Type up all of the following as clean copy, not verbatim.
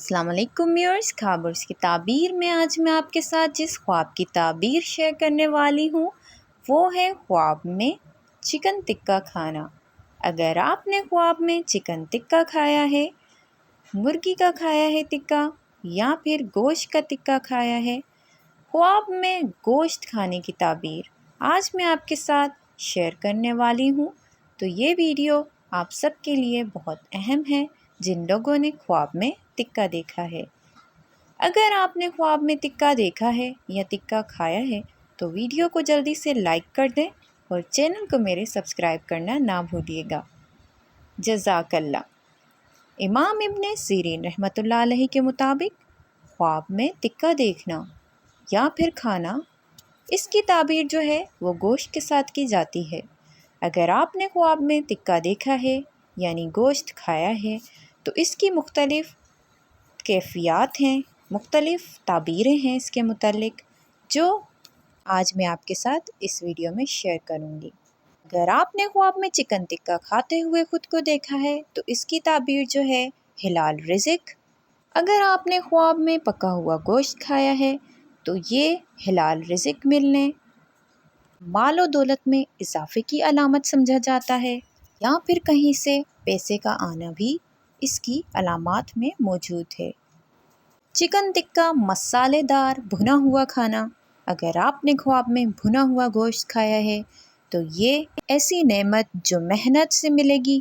السلام علیکم ویورز، خابرز کی تعبیر میں آج میں آپ کے ساتھ جس خواب کی تعبیر شیئر کرنے والی ہوں وہ ہے خواب میں چکن ٹکا کھانا۔ اگر آپ نے خواب میں چکن ٹکا کھایا ہے، مرغی کا کھایا ہے ٹکا یا پھر گوشت کا ٹکا کھایا ہے، خواب میں گوشت کھانے کی تعبیر آج میں آپ کے ساتھ شیئر کرنے والی ہوں، تو یہ ویڈیو آپ سب کے لیے بہت اہم ہے جن لوگوں نے خواب میں ٹکا دیکھا ہے۔ اگر آپ نے خواب میں ٹکا دیکھا ہے یا ٹکا کھایا ہے تو ویڈیو کو جلدی سے لائک کر دیں اور چینل کو میرے سبسکرائب کرنا نہ بھولیے گا۔ جزاک اللہ۔ امام ابن سیرین رحمۃ اللہ علیہ کے مطابق خواب میں ٹکا دیکھنا یا پھر کھانا، اس کی تعبیر جو ہے وہ گوشت کے ساتھ کی جاتی ہے۔ اگر آپ نے خواب میں ٹکا دیکھا ہے یعنی گوشت کھایا ہے تو اس کی مختلف کیفیات ہیں، مختلف تعبیریں ہیں اس کے متعلق، جو آج میں آپ کے ساتھ اس ویڈیو میں شیئر کروں گی۔ اگر آپ نے خواب میں چکن ٹکا کھاتے ہوئے خود کو دیکھا ہے تو اس کی تعبیر جو ہے حلال رزق۔ اگر آپ نے خواب میں پکا ہوا گوشت کھایا ہے تو یہ حلال رزق ملنے، مال و دولت میں اضافے کی علامت سمجھا جاتا ہے، یا پھر کہیں سے پیسے کا آنا بھی اس کی علامات میں موجود ہے۔ چکن ٹکا مسالے دار بھنا ہوا کھانا، اگر آپ نے خواب میں بھنا ہوا گوشت کھایا ہے تو یہ ایسی نعمت جو محنت سے ملے گی،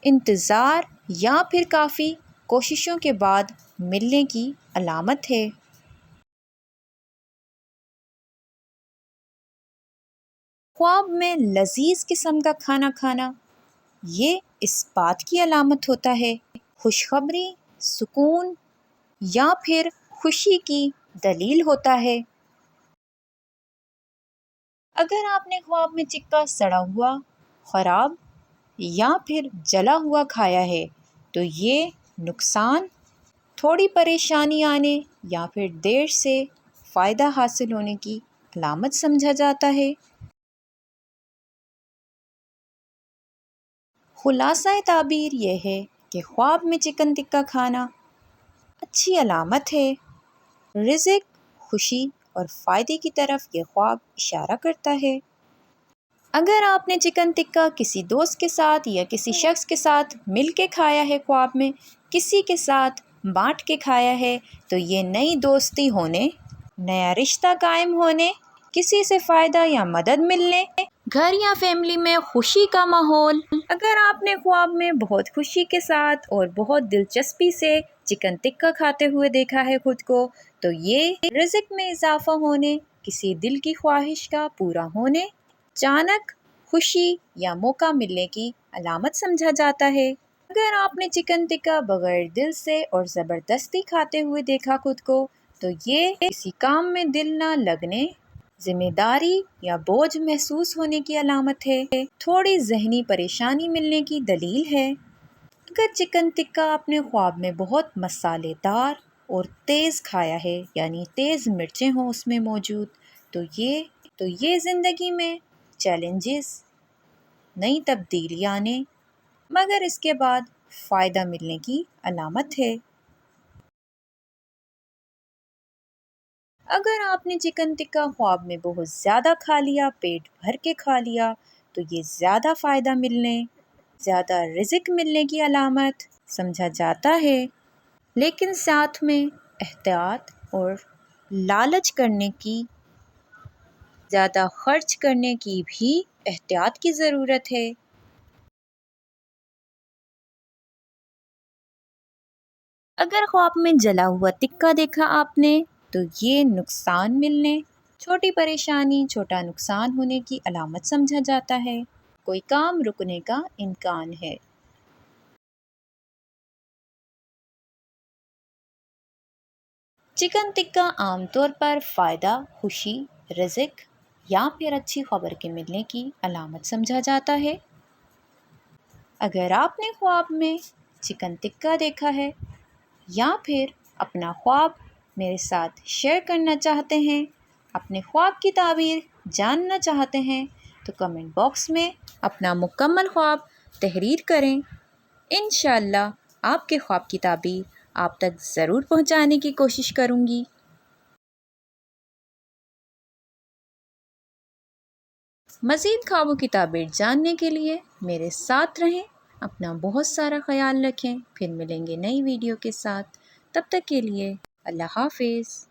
انتظار یا پھر کافی کوششوں کے بعد ملنے کی علامت ہے۔ خواب میں لذیذ قسم کا کھانا کھانا، یہ اس بات کی علامت ہوتا ہے، خوشخبری، سکون یا پھر خوشی کی دلیل ہوتا ہے۔ اگر آپ نے خواب میں چکا سڑا ہوا، خراب یا پھر جلا ہوا کھایا ہے تو یہ نقصان، تھوڑی پریشانی آنے یا پھر دیر سے فائدہ حاصل ہونے کی علامت سمجھا جاتا ہے۔ خلاصہ تعبیر یہ ہے کہ خواب میں چکن ٹکا کھانا اچھی علامت ہے۔ رزق، خوشی اور فائدے کی طرف یہ خواب اشارہ کرتا ہے۔ اگر آپ نے چکن ٹکا کسی دوست کے ساتھ یا کسی شخص کے ساتھ مل کے کھایا ہے، خواب میں کسی کے ساتھ بانٹ کے کھایا ہے تو یہ نئی دوستی ہونے، نیا رشتہ قائم ہونے، کسی سے فائدہ یا مدد ملنے، گھر یا فیملی میں خوشی کا ماحول۔ اگر آپ نے خواب میں بہت خوشی کے ساتھ اور بہت دلچسپی سے چکن ٹکا کھاتے ہوئے دیکھا ہے خود کو تو یہ رزق میں اضافہ ہونے، کسی دل کی خواہش کا پورا ہونے، اچانک خوشی یا موقع ملنے کی علامت سمجھا جاتا ہے۔ اگر آپ نے چکن ٹکا بغیر دل سے اور زبردستی کھاتے ہوئے دیکھا خود کو تو یہ کسی کام میں دل نہ لگنے، ذمہ داری یا بوجھ محسوس ہونے کی علامت ہے، تھوڑی ذہنی پریشانی ملنے کی دلیل ہے۔ اگر چکن ٹکا آپ نے خواب میں بہت مسالے دار اور تیز کھایا ہے یعنی تیز مرچیں ہوں اس میں موجود تو یہ زندگی میں چیلنجز، نئی تبدیلی آنے مگر اس کے بعد فائدہ ملنے کی علامت ہے۔ اگر آپ نے چکن ٹکا خواب میں بہت زیادہ کھا لیا، پیٹ بھر کے کھا لیا تو یہ زیادہ فائدہ ملنے، زیادہ رزق ملنے کی علامت سمجھا جاتا ہے، لیکن ساتھ میں احتیاط اور لالچ کرنے کی، زیادہ خرچ کرنے کی بھی احتیاط کی ضرورت ہے۔ اگر خواب میں جلا ہوا ٹکا دیکھا آپ نے تو یہ نقصان ملنے، چھوٹی پریشانی، چھوٹا نقصان ہونے کی علامت سمجھا جاتا ہے، کوئی کام رکنے کا امکان ہے۔ چکن ٹکا عام طور پر فائدہ، خوشی، رزق یا پھر اچھی خبر کے ملنے کی علامت سمجھا جاتا ہے۔ اگر آپ نے خواب میں چکن ٹکا دیکھا ہے یا پھر اپنا خواب میرے ساتھ شیئر کرنا چاہتے ہیں، اپنے خواب کی تعبیر جاننا چاہتے ہیں تو کمنٹ باکس میں اپنا مکمل خواب تحریر کریں۔ انشاءاللہ آپ کے خواب کی تعبیر آپ تک ضرور پہنچانے کی کوشش کروں گی۔ مزید خوابوں کی تعبیر جاننے کے لیے میرے ساتھ رہیں، اپنا بہت سارا خیال رکھیں، پھر ملیں گے نئی ویڈیو کے ساتھ، تب تک کے لیے اللہ حافظ۔